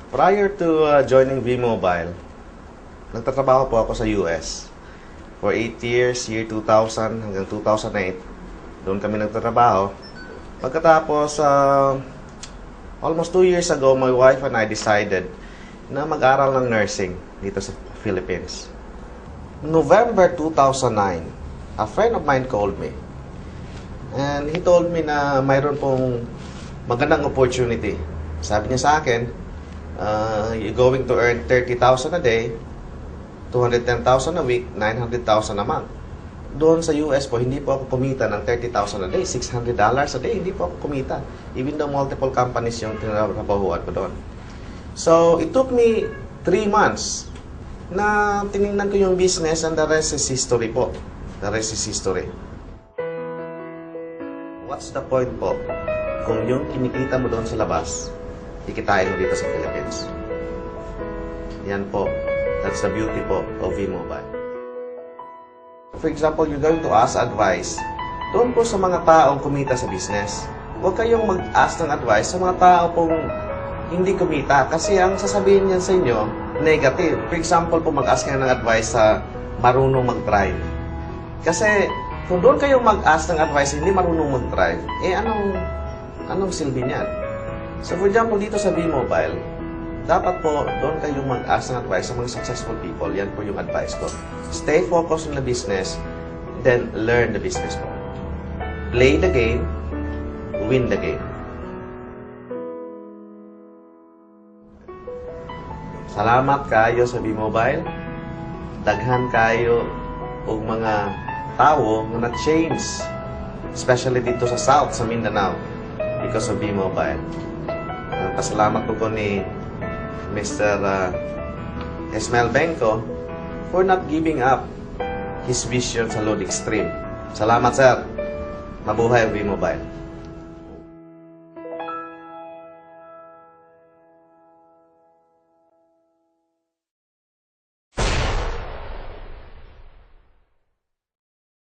Prior to joining V-Mobile, nagtatrabaho po ako sa US. For 8 years, year 2000 hanggang 2008, doon kami nagtatrabaho. Pagkatapos, almost 2 years ago, my wife and I decided na mag-aral ng nursing dito sa Philippines. November 2009, a friend of mine called me. And he told me na mayroon pong magandang opportunity. Sabi niya sa akin, you're going to earn 30,000 a day, 210,000 a week, 900,000 a month. Doon sa US po, hindi po ako kumita ng 30,000 a day, $600 a day, hindi po ako kumita. Even though multiple companies yung tinrabahuan ko doon. So, it took me 3 months na tinignan ko yung business and the rest is history po. The rest is history. What's the point po? Kung yung kinikita mo doon sa labas, ikitain mo dito sa Philippines. Yan po. That's the beauty po of V-Mobile. For example, you're going to ask advice doon po sa mga taong kumita sa business. Huwag kayong mag-ask ng advice sa mga tao pong hindi kumita. Kasi ang sasabihin niyan sa inyo, negative. For example po, mag-ask kayo ng advice sa marunong mag-drive. Kasi kung doon kayong mag-ask ng advice hindi marunong mag-drive, anong silbi niyan? So for example, dito sa V-Mobile, dapat po doon kayong mag-ask ng advice sa mga successful people. Yan po yung advice ko. Stay focused on the business, then learn the business po. Play the game, win the game. Salamat kayo sa V-Mobile. Daghan kayo o mga tao na na-change, especially dito sa South, sa Mindanao, because of V-Mobile. Pasalamat po ko ni Mr. Esmel Benko for not giving up his vision sa Load Extreme. Salamat, sir. Mabuhay ang V-Mobile.